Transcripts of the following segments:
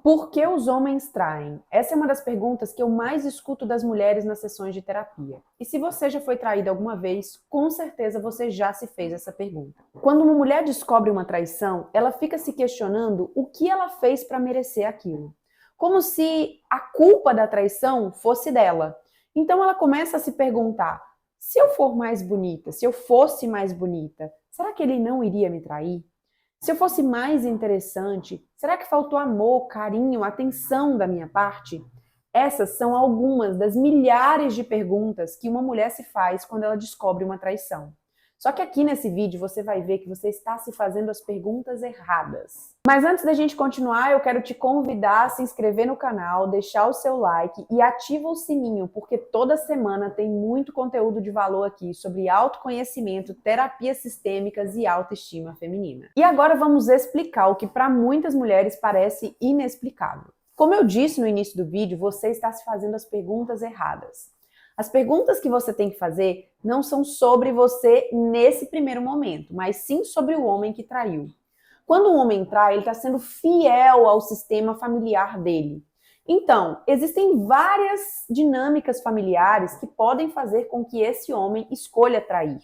Por que os homens traem? Essa é uma das perguntas que eu mais escuto das mulheres nas sessões de terapia. E se você já foi traída alguma vez, com certeza você já se fez essa pergunta. Quando uma mulher descobre uma traição, ela fica se questionando o que ela fez para merecer aquilo. Como se a culpa da traição fosse dela. Então ela começa a se perguntar: se eu for mais bonita, se eu fosse mais bonita, será que ele não iria me trair? Se eu fosse mais interessante, será que faltou amor, carinho, atenção da minha parte? Essas são algumas das milhares de perguntas que uma mulher se faz quando ela descobre uma traição. Só que aqui nesse vídeo você vai ver que você está se fazendo as perguntas erradas. Mas antes da gente continuar, eu quero te convidar a se inscrever no canal, deixar o seu like e ativa o sininho, porque toda semana tem muito conteúdo de valor aqui sobre autoconhecimento, terapias sistêmicas e autoestima feminina. E agora vamos explicar o que para muitas mulheres parece inexplicável. Como eu disse no início do vídeo, você está se fazendo as perguntas erradas. As perguntas que você tem que fazer não são sobre você nesse primeiro momento, mas sim sobre o homem que traiu. Quando um homem trai, ele está sendo fiel ao sistema familiar dele. Então, existem várias dinâmicas familiares que podem fazer com que esse homem escolha trair.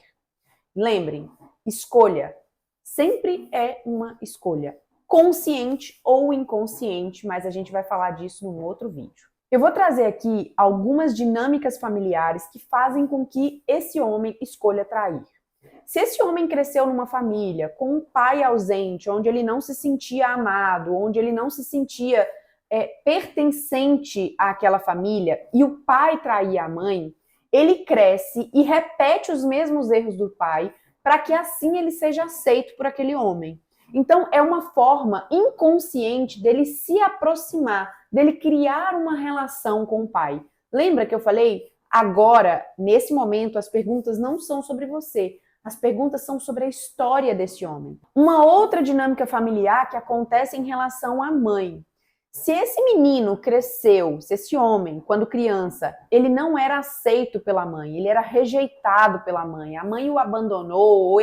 Lembrem, escolha sempre é uma escolha, consciente ou inconsciente, mas a gente vai falar disso num outro vídeo. Eu vou trazer aqui algumas dinâmicas familiares que fazem com que esse homem escolha trair. Se esse homem cresceu numa família com um pai ausente, onde ele não se sentia amado, onde ele não se sentia pertencente àquela família, e o pai traía a mãe, ele cresce e repete os mesmos erros do pai para que assim ele seja aceito por aquele homem. Então, é uma forma inconsciente dele se aproximar, dele criar uma relação com o pai. Lembra que eu falei? Agora, nesse momento, as perguntas não são sobre você. As perguntas são sobre a história desse homem. Uma outra dinâmica familiar que acontece em relação à mãe. Se esse menino cresceu, se esse homem, quando criança, ele não era aceito pela mãe, ele era rejeitado pela mãe, a mãe o abandonou, ou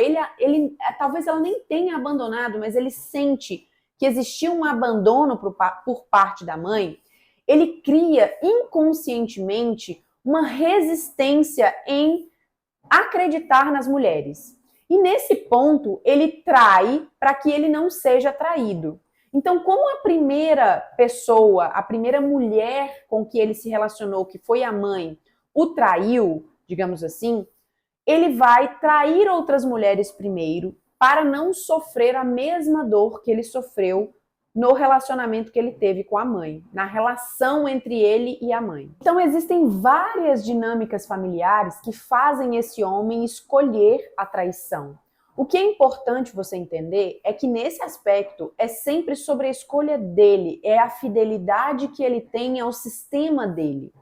talvez ela nem tenha abandonado, mas ele sente que existia um abandono por parte da mãe, ele cria inconscientemente uma resistência em acreditar nas mulheres. E nesse ponto, ele trai para que ele não seja traído. Então, como a primeira pessoa, a primeira mulher com que ele se relacionou, que foi a mãe, o traiu, digamos assim, ele vai trair outras mulheres primeiro para não sofrer a mesma dor que ele sofreu no relacionamento que ele teve com a mãe, na relação entre ele e a mãe. Então, existem várias dinâmicas familiares que fazem esse homem escolher a traição. O que é importante você entender é que nesse aspecto é sempre sobre a escolha dele, é a fidelidade que ele tem ao sistema dele.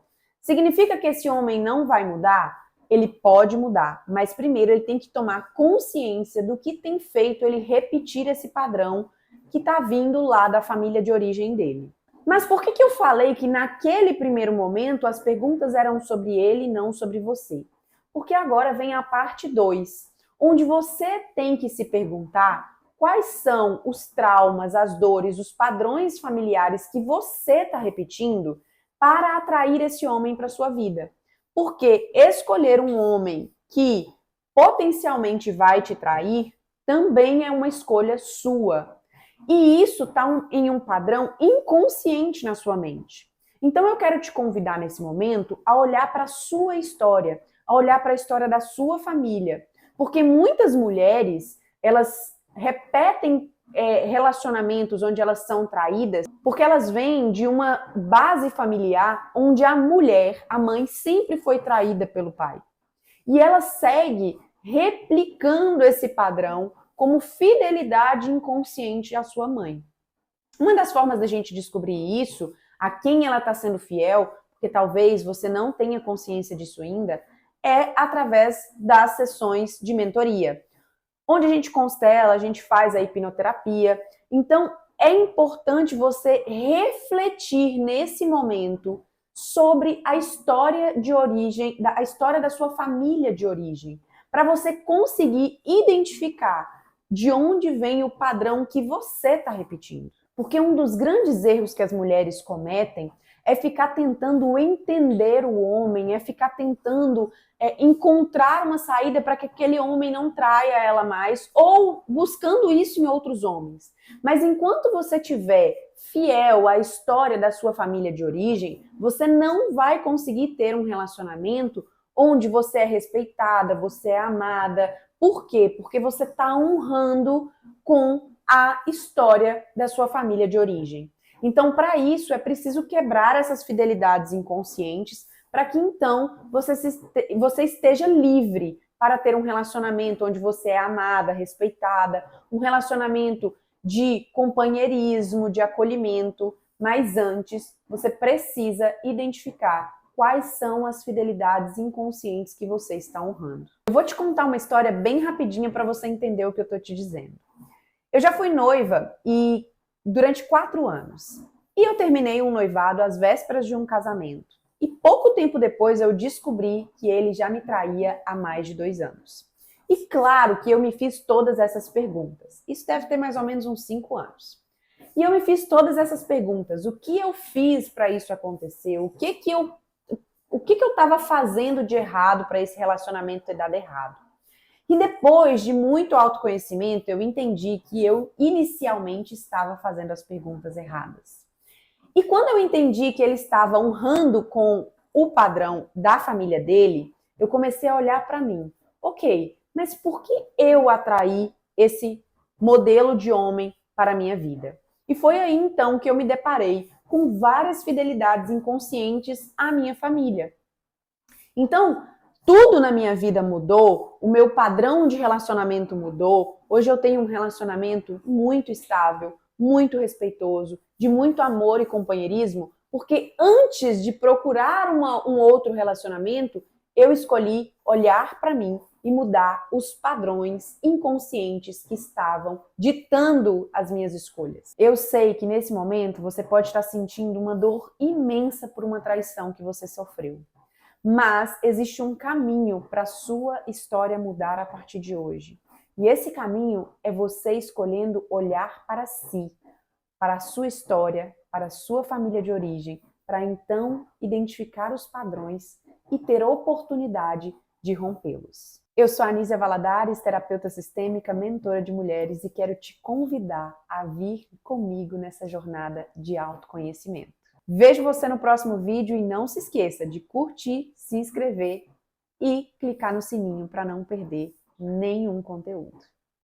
Significa que esse homem não vai mudar? Ele pode mudar, mas primeiro ele tem que tomar consciência do que tem feito ele repetir esse padrão que está vindo lá da família de origem dele. Mas por que eu falei que naquele primeiro momento as perguntas eram sobre ele e não sobre você? Porque agora vem a parte 2. Onde você tem que se perguntar quais são os traumas, as dores, os padrões familiares que você está repetindo para atrair esse homem para sua vida. Porque escolher um homem que potencialmente vai te trair também é uma escolha sua. E isso está em um padrão inconsciente na sua mente. Então eu quero te convidar nesse momento a olhar para a sua história, a olhar para a história da sua família. Porque muitas mulheres, elas repetem relacionamentos onde elas são traídas, porque elas vêm de uma base familiar onde a mulher, a mãe, sempre foi traída pelo pai. E ela segue replicando esse padrão como fidelidade inconsciente à sua mãe. Uma das formas da gente descobrir isso, a quem ela está sendo fiel, porque talvez você não tenha consciência disso ainda, é através das sessões de mentoria, onde a gente constela, a gente faz a hipnoterapia. Então, é importante você refletir nesse momento sobre a história de origem, a história da sua família de origem, para você conseguir identificar de onde vem o padrão que você está repetindo. Porque um dos grandes erros que as mulheres cometem é ficar tentando entender o homem, é ficar tentando encontrar uma saída para que aquele homem não traia ela mais, ou buscando isso em outros homens. Mas enquanto você estiver fiel à história da sua família de origem, você não vai conseguir ter um relacionamento onde você é respeitada, você é amada. Por quê? Porque você está honrando com a história da sua família de origem. Então, para isso, é preciso quebrar essas fidelidades inconscientes para que então você esteja livre para ter um relacionamento onde você é amada, respeitada, um relacionamento de companheirismo, de acolhimento, mas antes você precisa identificar quais são as fidelidades inconscientes que você está honrando. Eu vou te contar uma história bem rapidinha para você entender o que eu estou te dizendo. Eu já fui noiva durante 4 anos. E eu terminei um noivado às vésperas de um casamento. E pouco tempo depois eu descobri que ele já me traía há mais de 2 anos. E claro que eu me fiz todas essas perguntas. Isso deve ter mais ou menos uns 5 anos. E eu me fiz todas essas perguntas. O que eu fiz para isso acontecer? O que eu estava fazendo de errado para esse relacionamento ter dado errado? E depois de muito autoconhecimento, eu entendi que eu inicialmente estava fazendo as perguntas erradas. E quando eu entendi que ele estava honrando com o padrão da família dele, eu comecei a olhar para mim. Ok, mas por que eu atraí esse modelo de homem para a minha vida? E foi aí então que eu me deparei com várias fidelidades inconscientes à minha família. Então, tudo na minha vida mudou, o meu padrão de relacionamento mudou. Hoje eu tenho um relacionamento muito estável, muito respeitoso, de muito amor e companheirismo, porque antes de procurar um outro relacionamento, eu escolhi olhar para mim e mudar os padrões inconscientes que estavam ditando as minhas escolhas. Eu sei que nesse momento você pode estar sentindo uma dor imensa por uma traição que você sofreu. Mas existe um caminho para a sua história mudar a partir de hoje. E esse caminho é você escolhendo olhar para si, para a sua história, para a sua família de origem, para então identificar os padrões e ter oportunidade de rompê-los. Eu sou a Anísia Valadares, terapeuta sistêmica, mentora de mulheres, e quero te convidar a vir comigo nessa jornada de autoconhecimento. Vejo você no próximo vídeo e não se esqueça de curtir, se inscrever e clicar no sininho para não perder nenhum conteúdo.